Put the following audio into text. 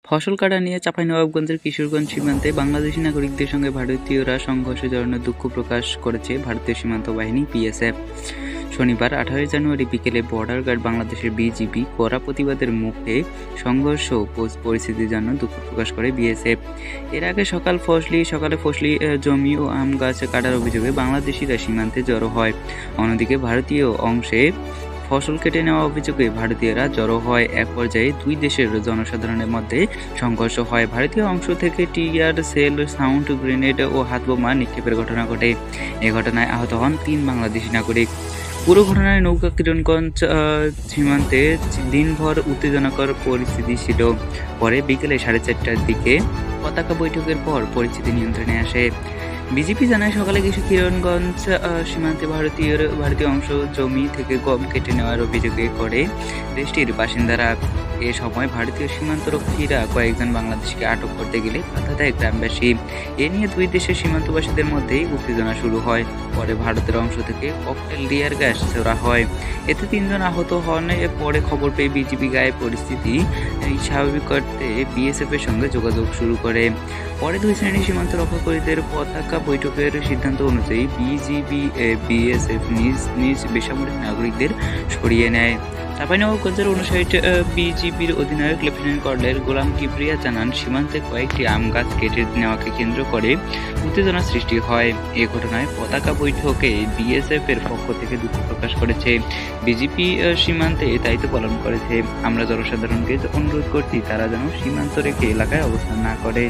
ফসল কাটা নিয়ে চাঁপাইনবাবগঞ্জের কিশোরগঞ্জ সীমান্তে বাংলাদেশি নাগরিকদের সঙ্গে ভারতীয়রা সংঘর্ষে জড়ানোর দুঃখ প্রকাশ করেছে ভারতীয় সীমান্ত বাহিনী বিএসএফ। শনিবার 18 জানুয়ারি বিকেলে বর্ডার গার্ড বাংলাদেশের বিজিবি কড়া প্রতিবাদের মুখে সংঘর্ষ পরিস্থিতির জন্য দুঃখ প্রকাশ করে বিএসএফ। এর আগে সকালে ফসলি জমি ও আম গাছ কাটার অভিযোগে বাংলাদেশিরা সীমান্তে জড়ো হয়। অন্যদিকে ভারতীয় অংশে ফসল কেটে নেওয়া অভিযোগে ভারতীয়রা জড়ো হয়। এক পর্যায়ে দুই দেশের জনসাধারণের মধ্যে সংঘর্ষ হয়। ভারতীয় অংশ থেকে টিয়ার সেল, সাউন্ড গ্রেনেড ও হাতবোমা নিক্ষেপের ঘটনা ঘটে। এ ঘটনায় আহত হন 3 বাংলাদেশি নাগরিক। পুরো ঘটনায় নৌকা কিরণগঞ্জ সীমান্তে দিনভর উত্তেজনাকর পরিস্থিতি ছিল। পরে বিকেলে 4:30টার দিকে পতাকা বৈঠকের পর পরিস্থিতি নিয়ন্ত্রণে আসে। বিজেপি জানায়, সকালে কিশোরগঞ্জ সীমান্তে ভারতীয় অংশ জমি থেকে গম কেটে নেওয়ার অভিযোগে করে দেশটির বাসিন্দারা। এ সময় ভারতীয় সীমান্তরক্ষীরা কয়েকজন বাংলাদেশিকে আটক করতে গেলে বাধা দেয় গ্রামবাসী। এ নিয়ে দুই দেশের সীমান্তবাসীদের মধ্যেই উত্তেজনা শুরু হয়। পরে ভারতের অংশ থেকে ককটেল টিয়ার গ্যাস ছোড়া হয়। এতে 3 জন আহত হন। পরে খবর পেয়ে বিজিবি গায়ে পরিস্থিতি স্বাভাবিক করতে বিএসএফ এর সঙ্গে যোগাযোগ শুরু করে। পরে 2 শ্রেণীর সীমান্ত রক্ষাকারীদের পতাকা বৈঠকের সিদ্ধান্ত অনুযায়ী বিজিবি বিএসএফ নিজ বেসামরিক নাগরিকদের সরিয়ে নেয়। চাঁপাইনবাবগঞ্জের 59 বিজিবির অধিনায়ক লেফটেন্যান্ট কর্নেল গোলাম কিবরিয়া জানান, সীমান্তে কয়েকটি আম গাছ কেটে নেওয়াকে কেন্দ্র করে উত্তেজনা সৃষ্টি হয়। এ ঘটনায় পতাকা বৈঠকে বিএসএফ এর পক্ষ থেকে দুঃখ প্রকাশ করেছে। বিজিবি সীমান্তে দায়িত্ব পালন করেছে। আমরা জনসাধারণকে অনুরোধ করছি, তারা যেন সীমান্ত রেখে এলাকায় অবস্থান না করে।